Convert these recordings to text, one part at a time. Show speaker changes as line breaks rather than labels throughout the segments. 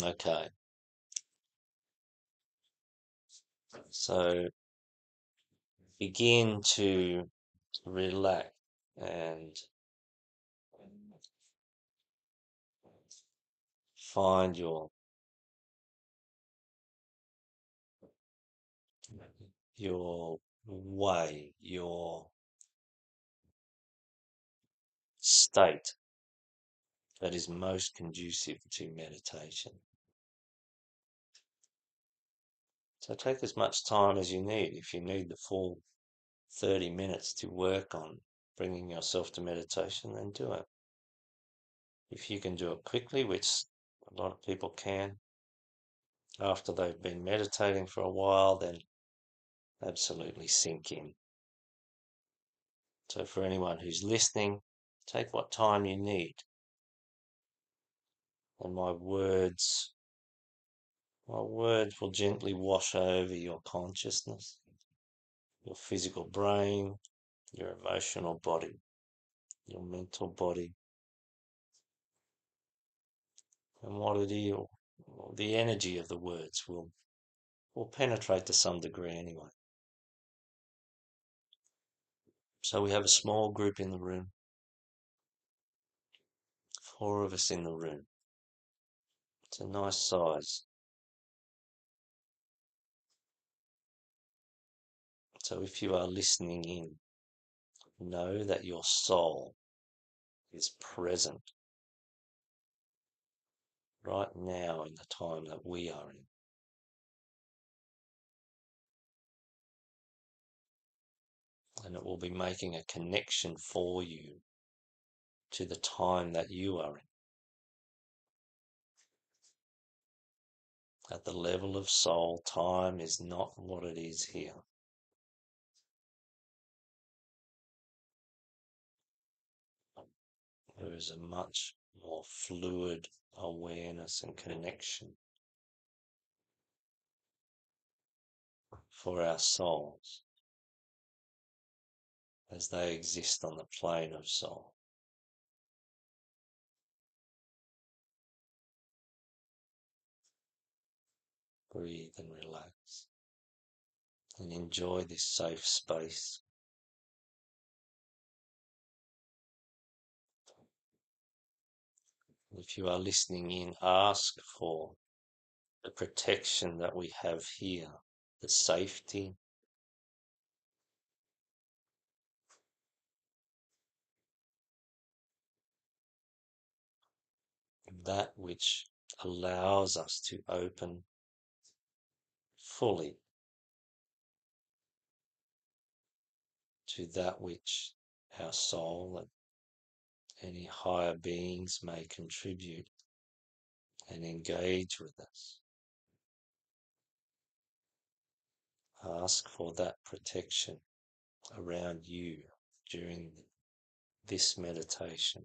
Okay, so begin to relax and find your way, your state that is most conducive to meditation. So take as much time as you need. If you need the full 30 minutes to work on bringing yourself to meditation, then do it. If you can do it quickly, which a lot of people can, after they've been meditating for a while, then absolutely sink in. So for anyone who's listening, take what time you need. And my words will gently wash over your consciousness, your physical brain, your emotional body, your mental body, and what it is, the energy of the words will penetrate to some degree anyway. So we have a small group in the room, 4 of us in the room. It's a nice size. So if you are listening in, know that your soul is present right now in the time that we are in. And it will be making a connection for you to the time that you are in. At the level of soul, time is not what it is here. There is a much more fluid awareness and connection for our souls as they exist on the plane of soul. Breathe and relax and enjoy this safe space. If you are listening in, ask for the protection that we have here, the safety, that which allows us to open fully to that which our soul and any higher beings may contribute and engage with us. Ask for that protection around you during this meditation.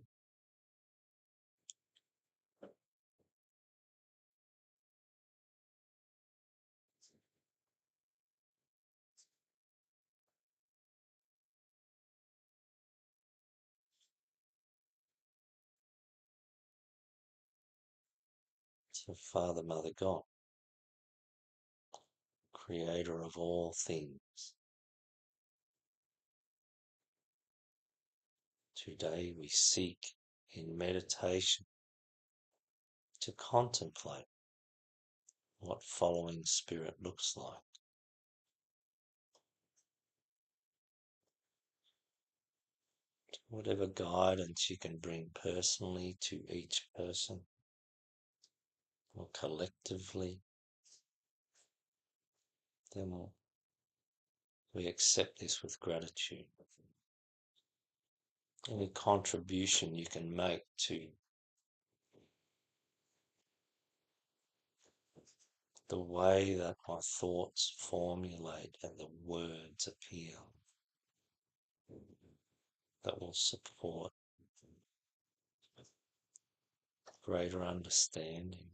So Father, Mother, God, creator of all things, today we seek in meditation to contemplate what following spirit looks like. Whatever guidance you can bring personally to each person or collectively, then we accept this with gratitude. Any contribution you can make to the way that my thoughts formulate and the words appear that will support greater understanding,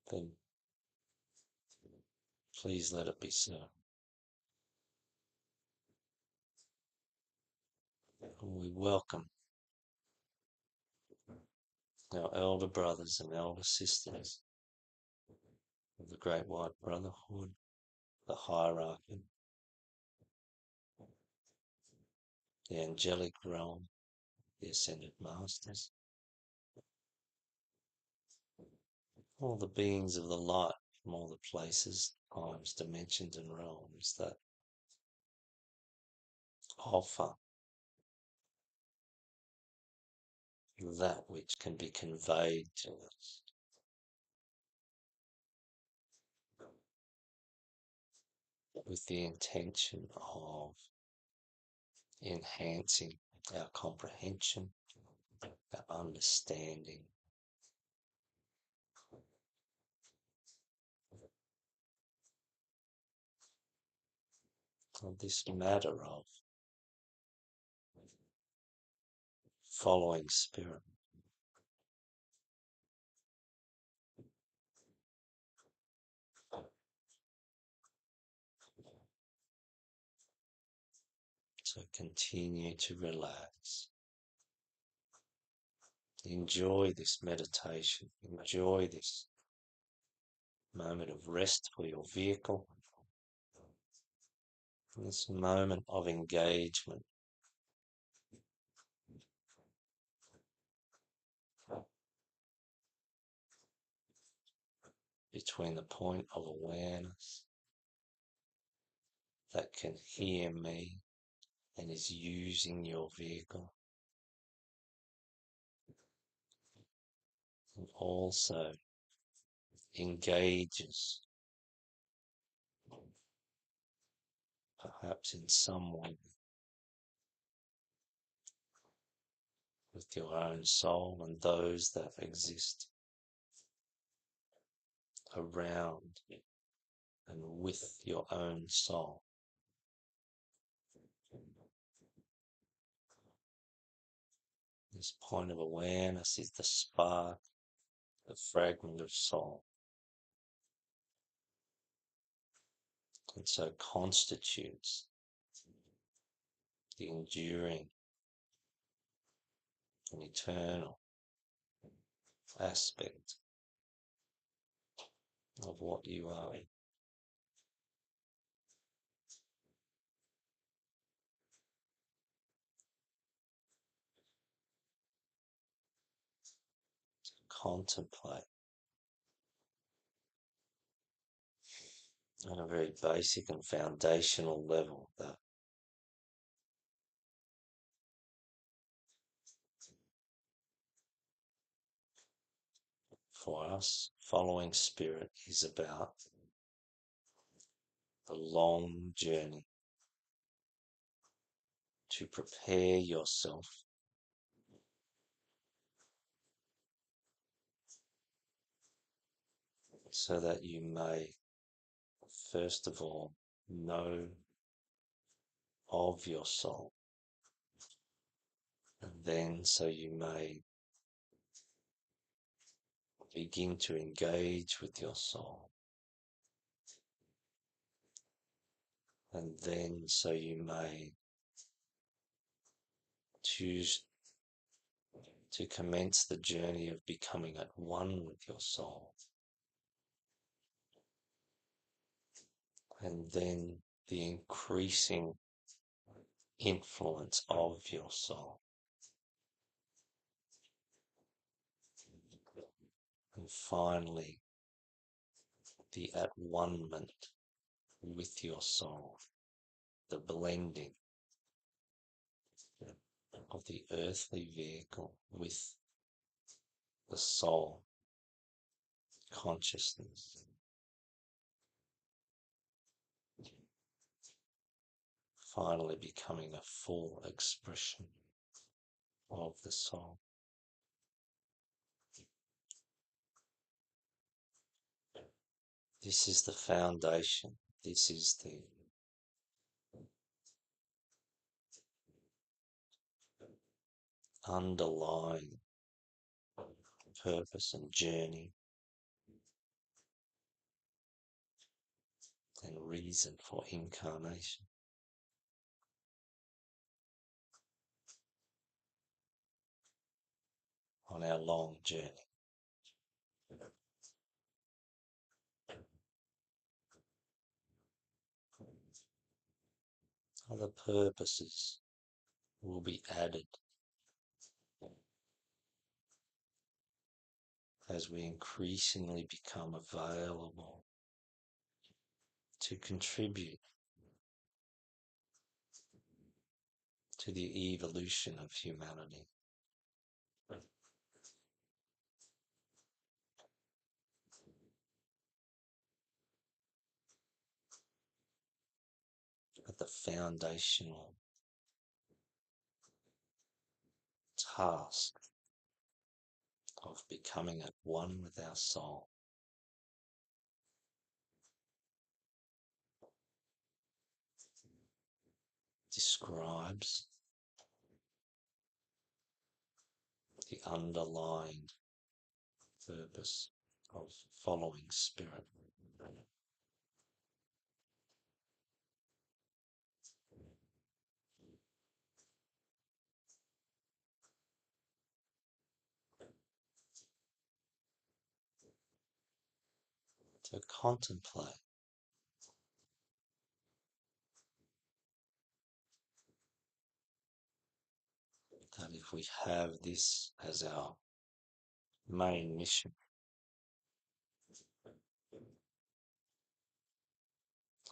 then please let it be so. And we welcome our elder brothers and elder sisters of the Great White Brotherhood, the hierarchy, the angelic realm, the ascended masters, all the beings of the light from all the places, times, dimensions, and realms that offer that which can be conveyed to us with the intention of enhancing our comprehension, our understanding of this matter of following spirit. So continue to relax. Enjoy this meditation. Enjoy this moment of rest for your vehicle. This moment of engagement between the point of awareness that can hear me and is using your vehicle, and also engages, perhaps in some way, with your own soul and those that exist around and with your own soul. This point of awareness is the spark, the fragment of soul, and so constitutes the enduring and eternal aspect of what you are. Contemplate on a very basic and foundational level that for us, following spirit is about the long journey to prepare yourself so that you may, first of all, know of your soul, and then so you may begin to engage with your soul, and then so you may choose to commence the journey of becoming at one with your soul, and then the increasing influence of your soul, and finally the at one-ment with your soul, the blending of the earthly vehicle with the soul consciousness, finally becoming a full expression of the soul. This is the foundation. This is the underlying purpose and journey and reason for incarnation. on our long journey. Other purposes will be added as we increasingly become available to contribute to the evolution of humanity. At the foundational task of becoming at one with our soul describes the underlying purpose of following spirit. To contemplate that if we have this as our main mission,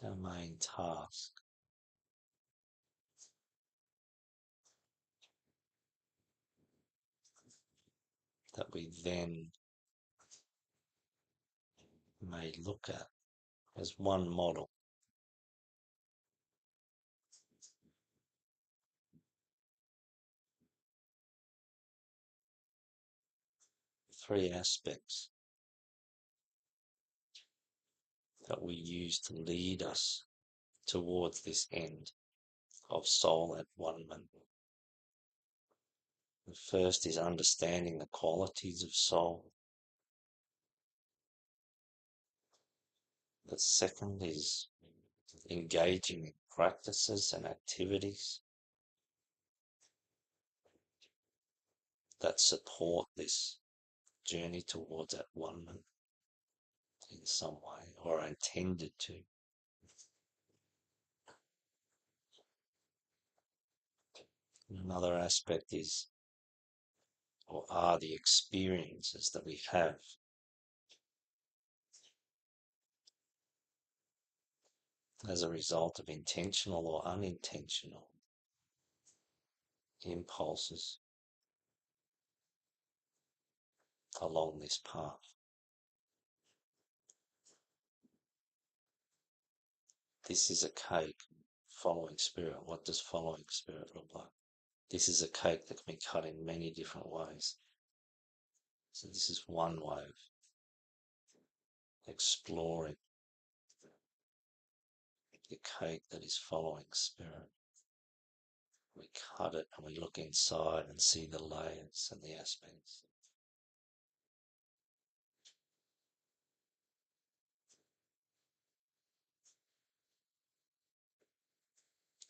our main task, that we then may look at as one model. Three aspects that we use to lead us towards this end of soul at one-ment. The first is understanding the qualities of soul. The second is engaging in practices and activities that support this journey towards that one-ment in some way, or are intended to. Another aspect is, or are, the experiences that we have as a result of intentional or unintentional impulses along this path. This is a cake. Following spirit. What does following spirit look like? This is a cake that can be cut in many different ways. So this is one way of exploring the cake that is following spirit. We cut it and we look inside and see the layers and the aspects.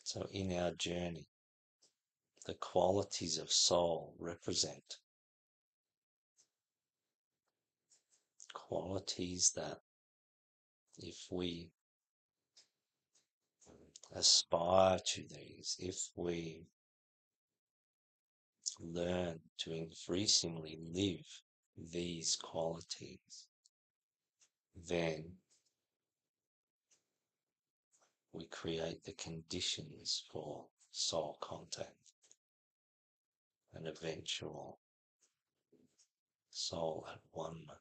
So in our journey, the qualities of soul represent qualities that, if we aspire to these, if we learn to increasingly live these qualities, then we create the conditions for soul contact and eventual soul at one-ment.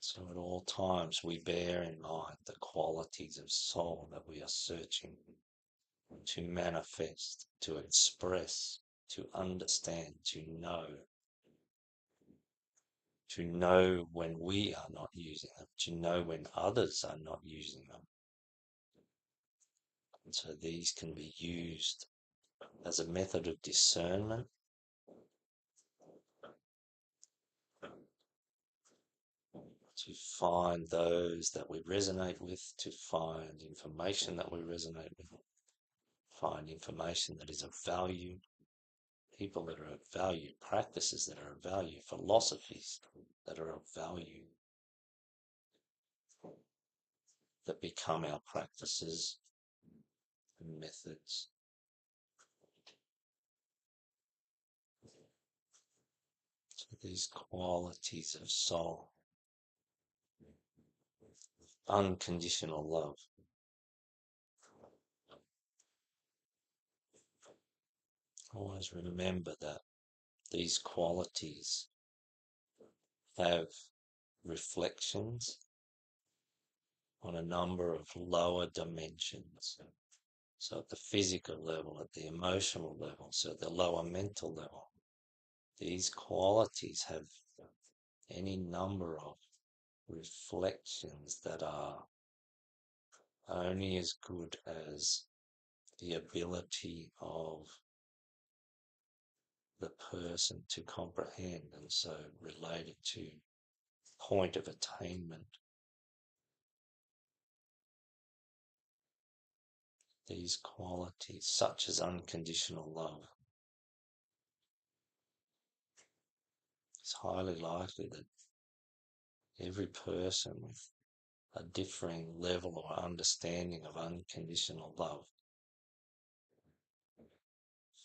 So at all times we bear in mind the qualities of soul that we are searching to manifest, to express, to understand, to know when we are not using them, to know when others are not using them. And so these can be used as a method of discernment, to find those that we resonate with, to find information that we resonate with, find information that is of value, people that are of value, practices that are of value, philosophies that are of value, that become our practices and methods. So these qualities of soul, unconditional love, always remember that these qualities have reflections on a number of lower dimensions. So at the physical level, at the emotional level, so at the lower mental level, these qualities have any number of reflections that are only as good as the ability of the person to comprehend, and so related to point of attainment. These qualities, such as unconditional love, it's highly likely that every person with a differing level or understanding of unconditional love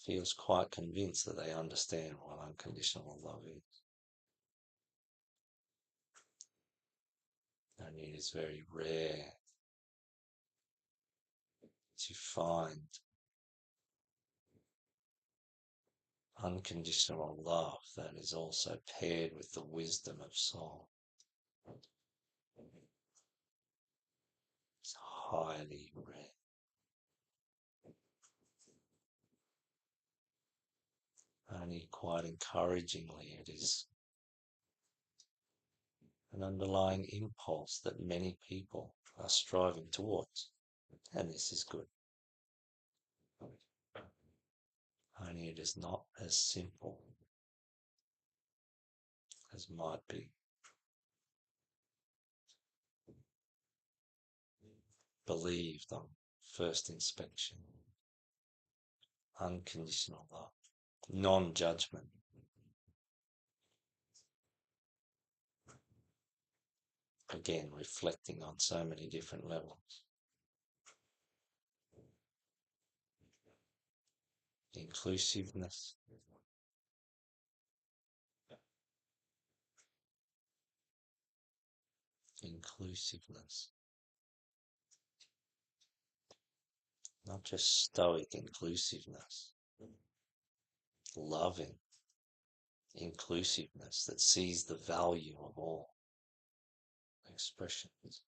feels quite convinced that they understand what unconditional love is. And it is very rare to find unconditional love that is also paired with the wisdom of soul. It's highly rare. Only quite encouragingly, it is an underlying impulse that many people are striving towards, and this is good. Only it is not as simple as might be believed on first inspection. Unconditional love, non-judgment. Again, reflecting on so many different levels. Inclusiveness. Inclusiveness. Not just stoic inclusiveness. Loving inclusiveness that sees the value of all expressions.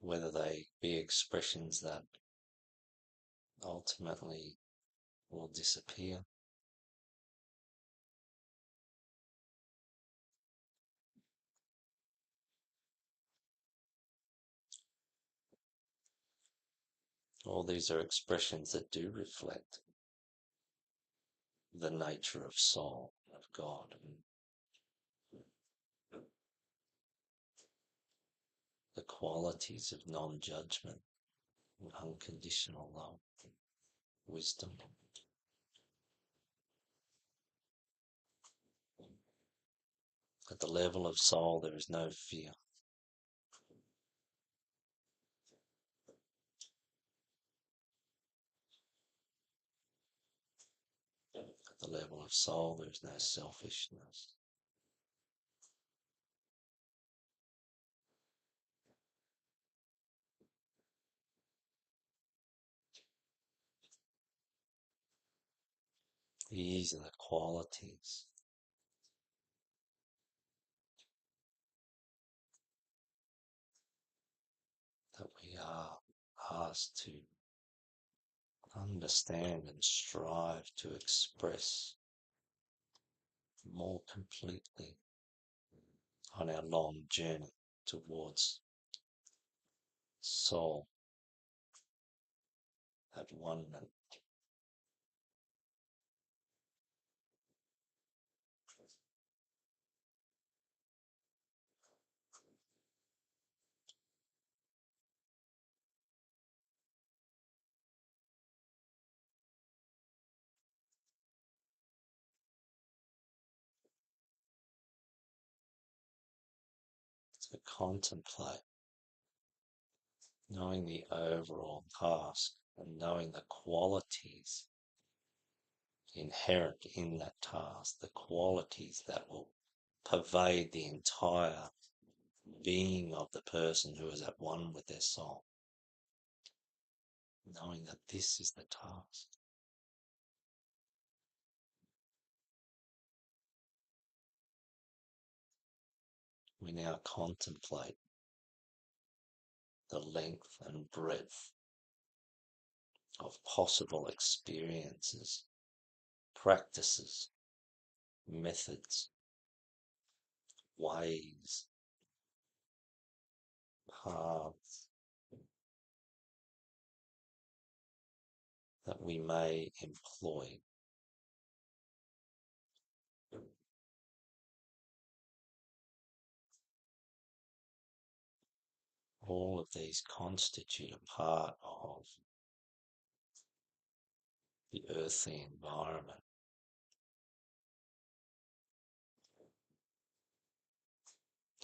Whether they be expressions that ultimately will disappear, all these are expressions that do reflect the nature of soul, of God, and the qualities of non-judgment, unconditional love, wisdom. At the level of soul, there is no fear. At the level of soul, there is no selfishness. These are the qualities that we are asked to understand and strive to express more completely on our long journey towards soul at one. to contemplate, knowing the overall task and knowing the qualities inherent in that task, the qualities that will pervade the entire being of the person who is at one with their soul, knowing that this is the task. We now contemplate the length and breadth of possible experiences, practices, methods, ways, paths that we may employ. All of these constitute a part of the earthly environment.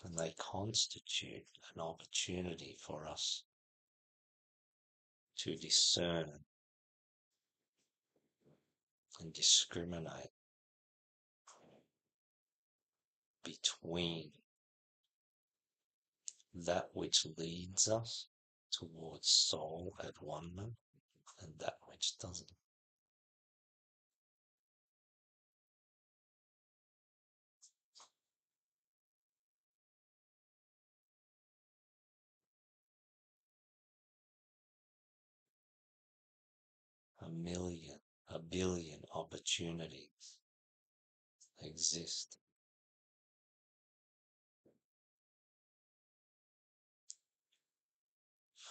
And they constitute an opportunity for us to discern and discriminate between that which leads us towards soul at one-ment and that which doesn't. A billion opportunities exist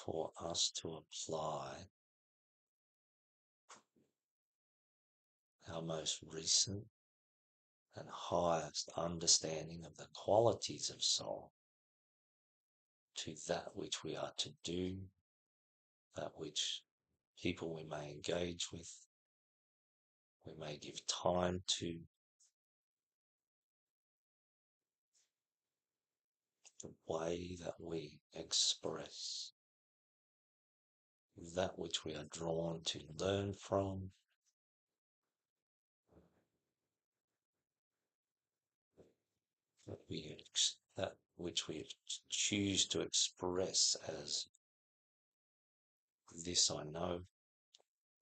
for us to apply our most recent and highest understanding of the qualities of soul to that which we are to do, that which people we may engage with, we may give time to, the way that we express that which we are drawn to learn from, that which we choose to express as this I know,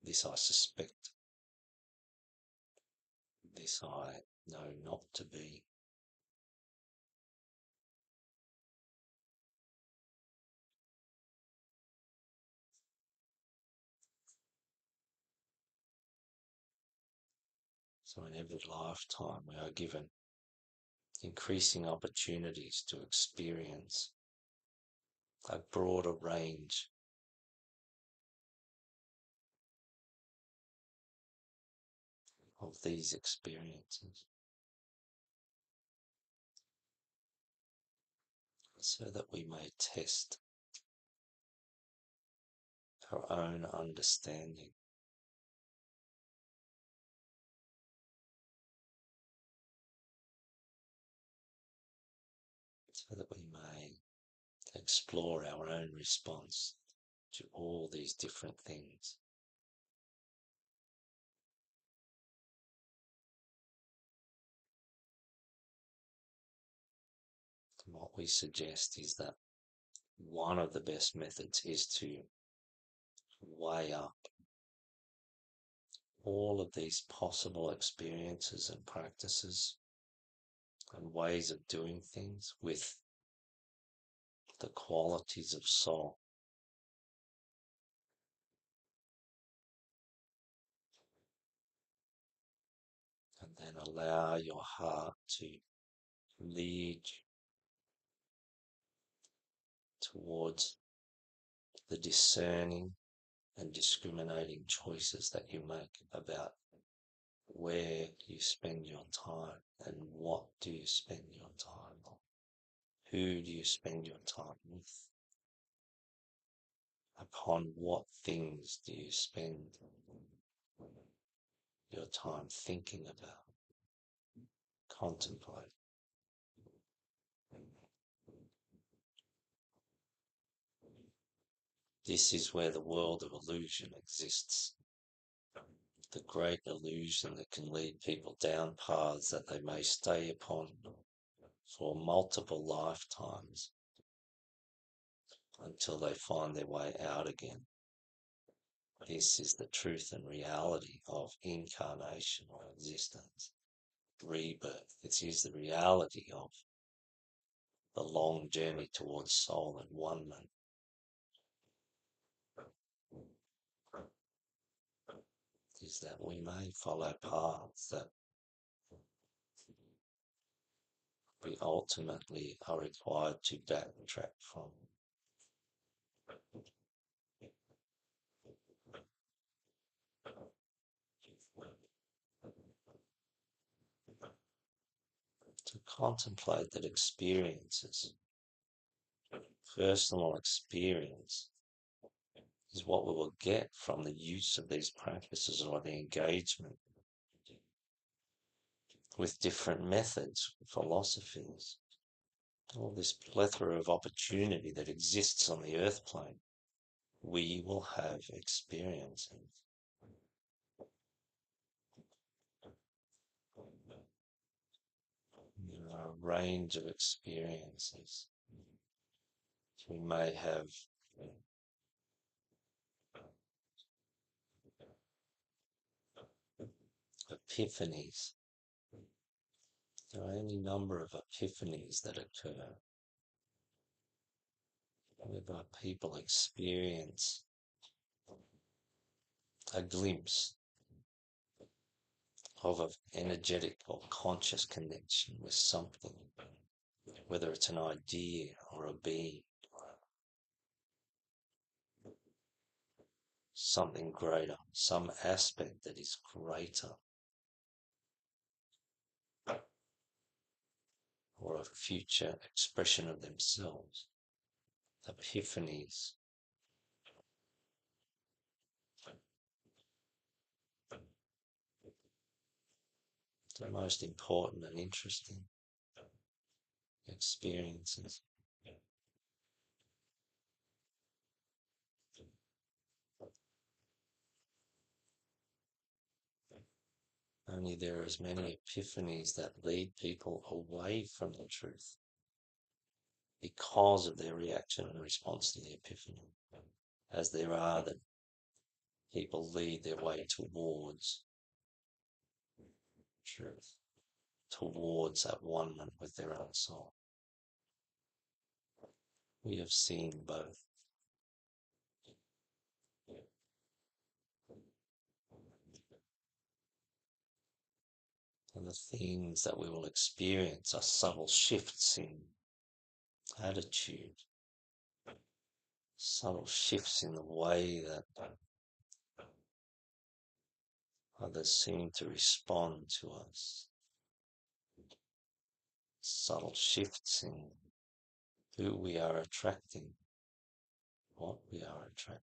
this I suspect, this I know not to be. So in every lifetime we are given increasing opportunities to experience a broader range of these experiences so that we may test our own understanding, so that we may explore our own response to all these different things. And what we suggest is that one of the best methods is to weigh up all of these possible experiences and practices and ways of doing things with the qualities of soul. And then allow your heart to lead you towards the discerning and discriminating choices that you make about where you spend your time and what do you spend your time on. Who do you spend your time with? Upon what things do you spend your time thinking about, contemplating? This is where the world of illusion exists. The great illusion that can lead people down paths that they may stay upon for multiple lifetimes until they find their way out again. This is the truth and reality of incarnation or existence, rebirth. This is the reality of the long journey towards soul and oneness. Is that we may follow paths that we ultimately are required to backtrack from. To contemplate that experiences, personal experience, is what we will get from the use of these practices or the engagement with different methods, philosophies, all this plethora of opportunity that exists on the earth plane. We will have experiences. There are a range of experiences. We may have epiphanies. There are any number of epiphanies that occur whereby people experience a glimpse of an energetic or conscious connection with something, whether it's an idea or a being, something greater, some aspect that is greater, or a future expression of themselves. Epiphanies. The most important and interesting experiences. Only there are as many epiphanies that lead people away from the truth because of their reaction and response to the epiphany, as there are that people lead their way towards truth, towards that oneness with their own soul. We have seen both. And the things that we will experience are subtle shifts in attitude, subtle shifts in the way that others seem to respond to us, subtle shifts in who we are attracting, what we are attracting.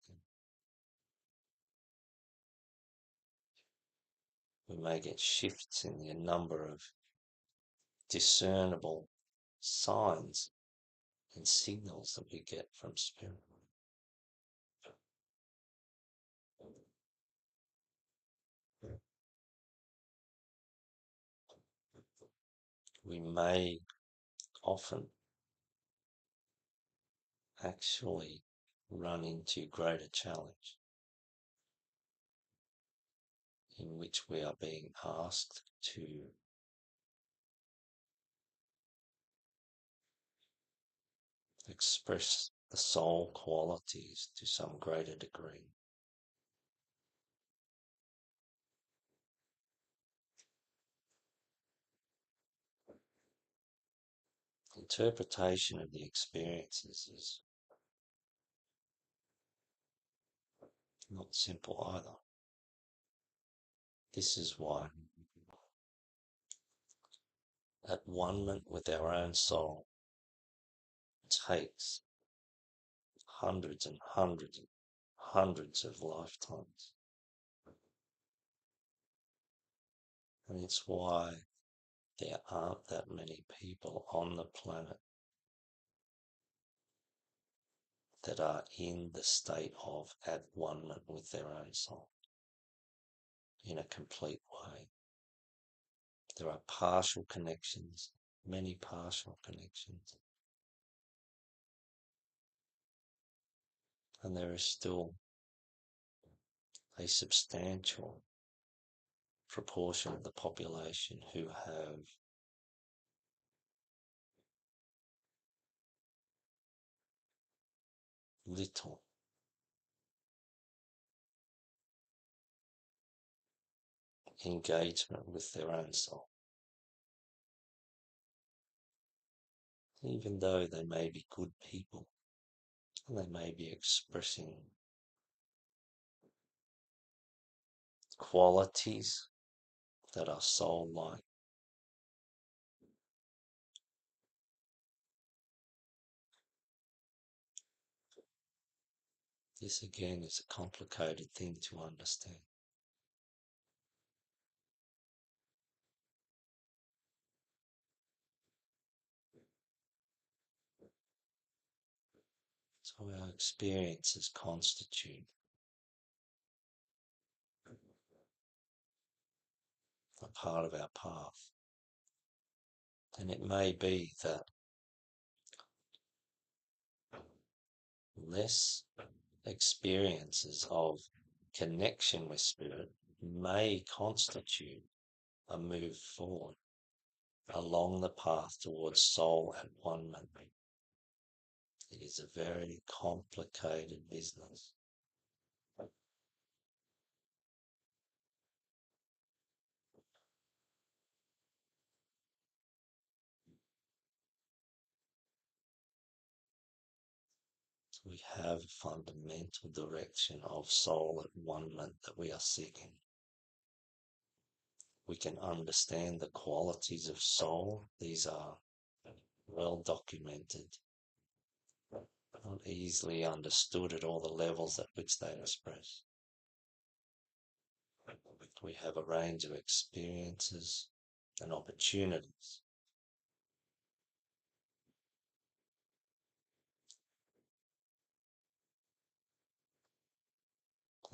We may get shifts in the number of discernible signs and signals that we get from spirit. We may often actually run into greater challenge in which we are being asked to express the soul qualities to some greater degree. Interpretation of the experiences is not simple either. This is why at one with our own soul takes hundreds and hundreds and hundreds of lifetimes. And it's why there aren't that many people on the planet that are in the state of at one-ment with their own soul in a complete way. There are partial connections, many partial connections, and there is still a substantial proportion of the population who have little engagement with their own soul, even though they may be good people and they may be expressing qualities that are soul-like. This again is a complicated thing to understand. So our experiences constitute a part of our path. And it may be that less experiences of connection with spirit may constitute a move forward along the path towards soul at one-ment. It is a very complicated business. We have a fundamental direction of soul at one-ment that we are seeking. We can understand the qualities of soul. These are well documented, not easily understood at all the levels at which they express. We have a range of experiences and opportunities.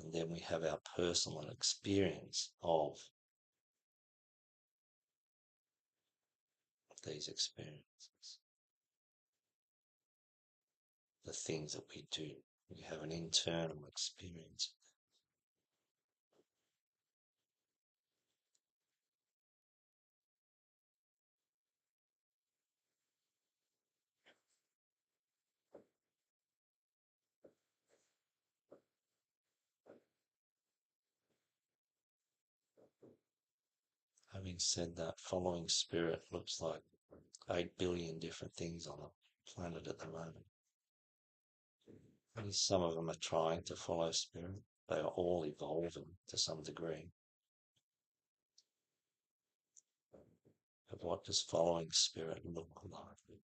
And then we have our personal experience of these experiences. The things that we do. We have an internal experience. Having said that, following spirit looks like 8 billion different things on the planet at the moment. And some of them are trying to follow spirit. They are all evolving to some degree. But what does following spirit look like?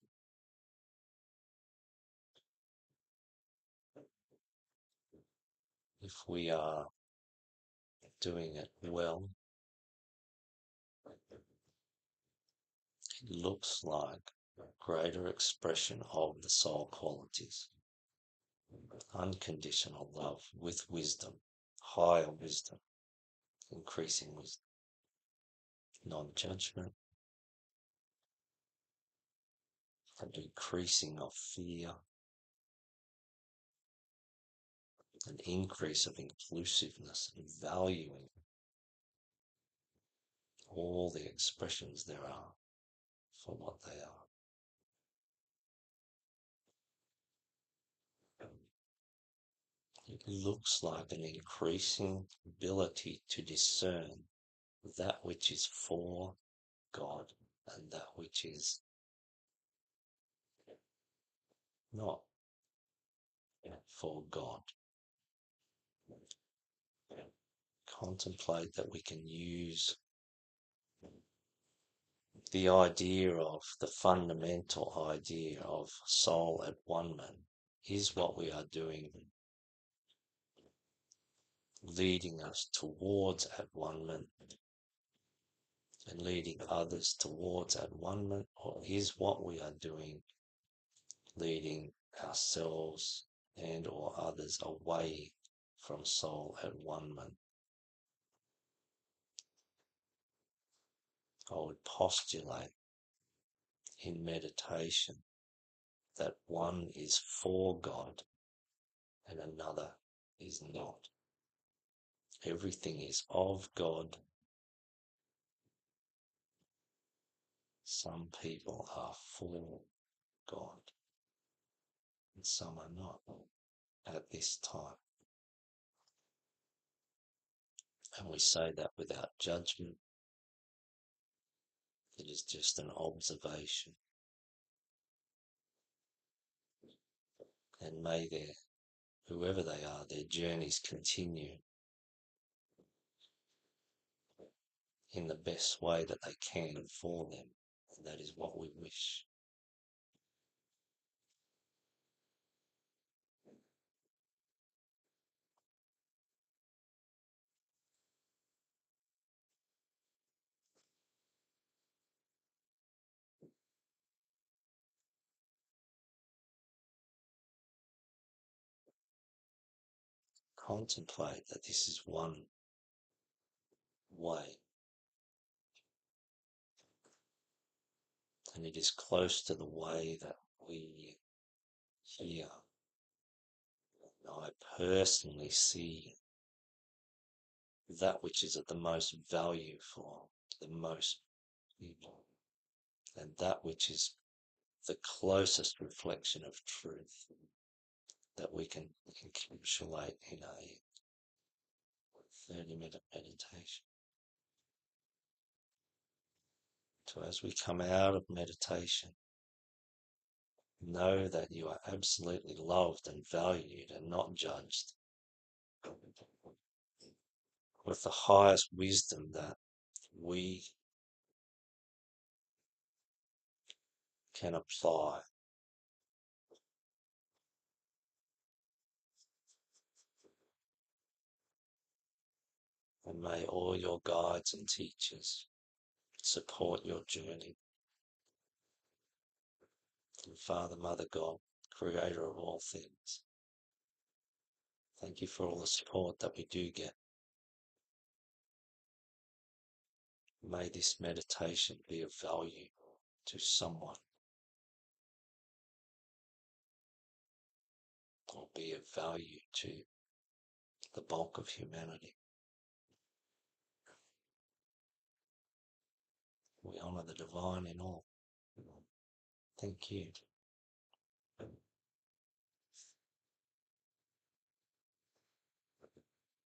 If we are doing it well, it looks like greater expression of the soul qualities. Unconditional love with wisdom, higher wisdom, increasing wisdom, non-judgment, a decreasing of fear, an increase of inclusiveness and valuing all the expressions there are for what they are. It looks like an increasing ability to discern that which is for God and that which is not for God. Contemplate that we can use the idea of the fundamental idea of soul at one-ment is what we are doing, leading us towards at one-ment and leading others towards at one-ment, or is what we are doing leading ourselves and or others away from soul at one-ment. I would postulate in meditation that one is for God and another is not. Everything is of God. Some people are for God and some are not at this time. And we say that without judgment. It is just an observation. And may whoever they are, their journeys continue in the best way that they can for them. And that is what we wish. Contemplate that this is one way. And it is close to the way that we hear. I personally see that which is of the most value for the most people, and that which is the closest reflection of truth that we can encapsulate in a 30-minute meditation. So as we come out of meditation, know that you are absolutely loved and valued and not judged, with the highest wisdom that we can apply. And may all your guides and teachers support your journey. And Father, Mother, God, Creator of all things, thank you for all the support that we do get. May this meditation be of value to someone, or be of value to the bulk of humanity. We honour the divine in all. Thank you.